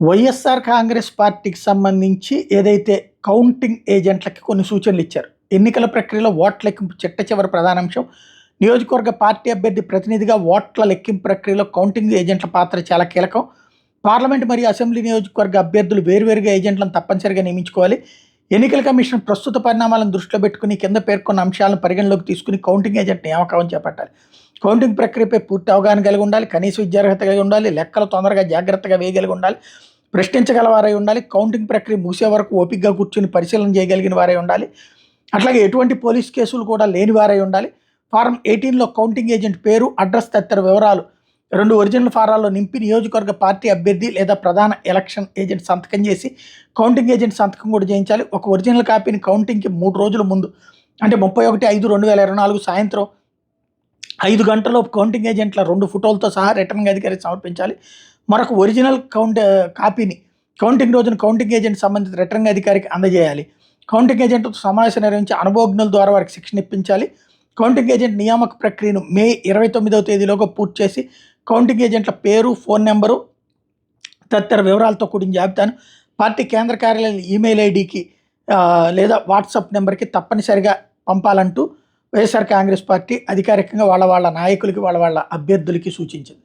వైఎస్ఆర్ కాంగ్రెస్ పార్టీకి సంబంధించి ఏదైతే కౌంటింగ్ ఏజెంట్లకి కొన్ని సూచనలు ఇచ్చారు. ఎన్నికల ప్రక్రియలో ఓట్ల లెక్కింపు చిట్ట చివరి ప్రధాన అంశం. నియోజకవర్గ పార్టీ అభ్యర్థి ప్రతినిధిగా ఓట్ల లెక్కింపు ప్రక్రియలో కౌంటింగ్ ఏజెంట్ల పాత్ర చాలా కీలకం. పార్లమెంట్ మరియు అసెంబ్లీ నియోజకవర్గ అభ్యర్థులు వేర్వేరుగా ఏజెంట్లను తప్పనిసరిగా నియమించుకోవాలి. ఎన్నికల కమిషన్ ప్రస్తుత పరిణామాలను దృష్టిలో పెట్టుకుని కింద పేర్కొన్న అంశాలను పరిగణలోకి తీసుకుని కౌంటింగ్ ఏజెంట్ నియామకం చేపట్టాలి. కౌంటింగ్ ప్రక్రియపై పూర్తి అవగాహన కలిగి ఉండాలి. కనీస విద్యార్హత కలిగి ఉండాలి. లెక్కలు తొందరగా జాగ్రత్తగా వేయగలిగి ఉండాలి. ప్రశ్నించగలవారై ఉండాలి. కౌంటింగ్ ప్రక్రియ ముగిసే వరకు ఓపికగా కూర్చుని పరిశీలన చేయగలిగిన వారై ఉండాలి. అట్లాగే ఎటువంటి పోలీస్ కేసులు కూడా లేని వారై ఉండాలి. ఫారం 18లో కౌంటింగ్ ఏజెంట్ పేరు, అడ్రస్ తదితర వివరాలు 2 ఒరిజినల్ ఫారాల్లో నింపి నియోజకవర్గ పార్టీ అభ్యర్థి లేదా ప్రధాన ఎలక్షన్ ఏజెంట్ సంతకం చేసి కౌంటింగ్ ఏజెంట్ సంతకం కూడా చేయించాలి. ఒక ఒరిజినల్ కాపీని కౌంటింగ్కి 3 రోజుల ముందు అంటే 31/5/2024 సాయంత్రం 5 గంటలలోపు కౌంటింగ్ ఏజెంట్ల 2 ఫోటోలతో సహా రిటర్నింగ్ అధికారికి సమర్పించాలి. మరొక ఒరిజినల్ కాపీని కౌంటింగ్ రోజున కౌంటింగ్ ఏజెంట్ సంబంధిత రిటర్నింగ్ అధికారికి అందజేయాలి. కౌంటింగ్ ఏజెంట్తో సమావేశం నిర్వహించి అనుభవజ్ఞుల ద్వారా వారికి శిక్షణ ఇప్పించాలి. కౌంటింగ్ ఏజెంట్ నియామక ప్రక్రియను మే 29వ తేదీలోగా పూర్తి చేసి కౌంటింగ్ ఏజెంట్ల పేరు, ఫోన్ నెంబరు తదితర వివరాలతో కూడిన జాబితాను పార్టీ కేంద్ర కార్యాలయం ఈమెయిల్ ఐడికి లేదా వాట్సాప్ నెంబర్కి తప్పనిసరిగా పంపాలంటూ వైఎస్ఆర్ కాంగ్రెస్ పార్టీ అధికారికంగా వాళ్ళ నాయకులకి వాళ్ళ అభ్యర్థులకి సూచించింది.